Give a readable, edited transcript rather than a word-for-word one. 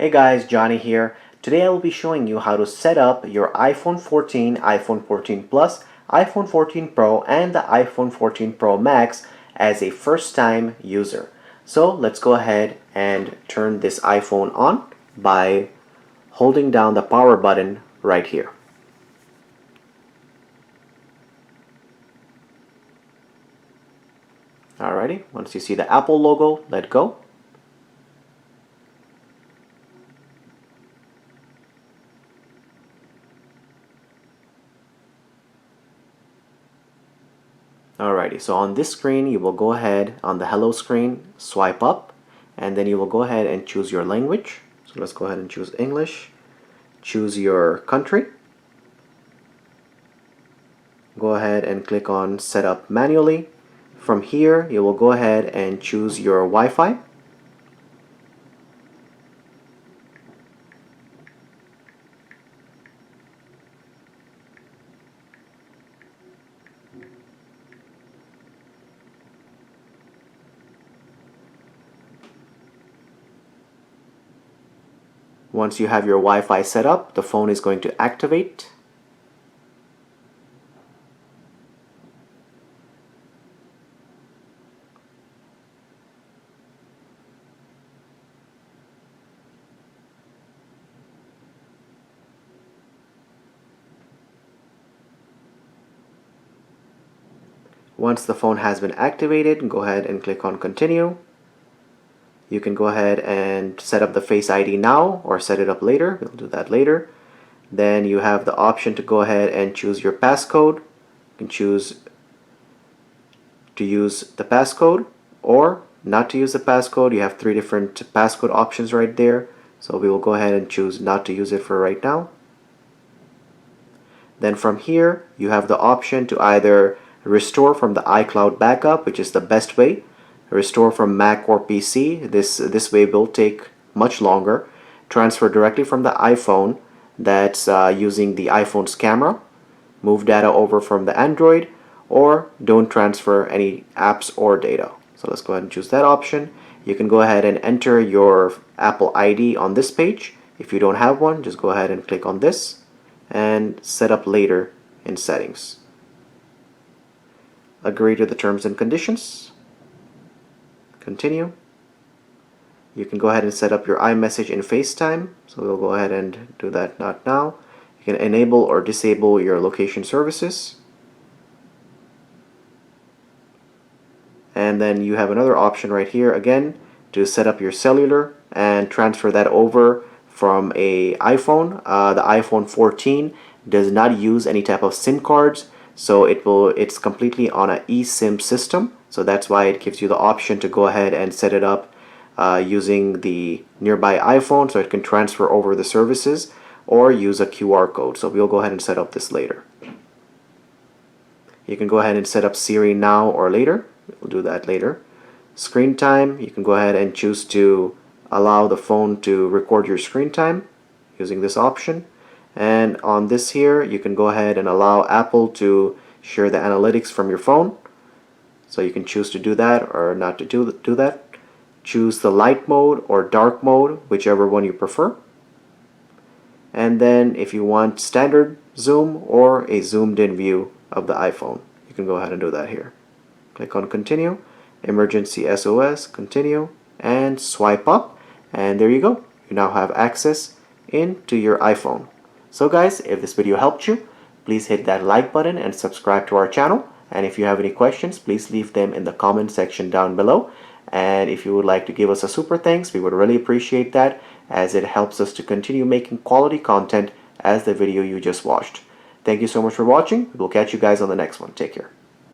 Hey guys, Johnny here. Today I will be showing you how to set up your iPhone 14, iPhone 14 Plus, iPhone 14 Pro, and the iPhone 14 Pro Max as a first-time user. So let's go ahead and turn this iPhone on by holding down the power button right here. Alrighty, once you see the Apple logo, let go. Alrighty, so on this screen you will go ahead on the hello screen, swipe up, and then you will go ahead and choose your language. So let's go ahead and choose English. Choose your country. Go ahead and click on set up manually. From here you will go ahead and choose your Wi-Fi. Once you have your Wi-Fi set up, the phone is going to activate. Once the phone has been activated, go ahead and click on continue. You can go ahead and set up the Face ID now or set it up later. We'll do that later. Then you have the option to go ahead and choose your passcode. You can choose to use the passcode or not to use the passcode. You have 3 different passcode options right there. So we will go ahead and choose not to use it for right now. Then from here, you have the option to either restore from the iCloud backup, which is the best way. Restore from Mac or PC. This way will take much longer. Transfer directly from the iPhone, that's using the iPhone's camera. Move data over from the Android, or don't transfer any apps or data. So let's go ahead and choose that option. You can go ahead and enter your Apple ID on this page. If you don't have one, just go ahead and click on this and set up later in settings. Agree to the terms and conditions. Continue. You can go ahead and set up your iMessage in FaceTime. So we'll go ahead and do that not now. You can enable or disable your location services. And then you have another option right here again to set up your cellular and transfer that over from a iPhone. The iPhone 14 does not use any type of SIM cards, so it's completely on an eSIM system. So that's why it gives you the option to go ahead and set it up using the nearby iPhone so it can transfer over the services, or use a QR code. So we'll go ahead and set up this later. You can go ahead and set up Siri now or later. We'll do that later. Screen time, you can go ahead and choose to allow the phone to record your screen time using this option. And on this here, you can go ahead and allow Apple to share the analytics from your phone. So you can choose to do that or not to do that. Choose the light mode or dark mode, whichever one you prefer. And then if you want standard zoom or a zoomed in view of the iPhone, you can go ahead and do that here. Click on continue, emergency SOS, continue, and swipe up, and there you go. You now have access into your iPhone. So guys, if this video helped you, please hit that like button and subscribe to our channel. And if you have any questions, please leave them in the comment section down below. And if you would like to give us a super thanks, we would really appreciate that, as it helps us to continue making quality content as the video you just watched. Thank you so much for watching. We'll catch you guys on the next one. Take care.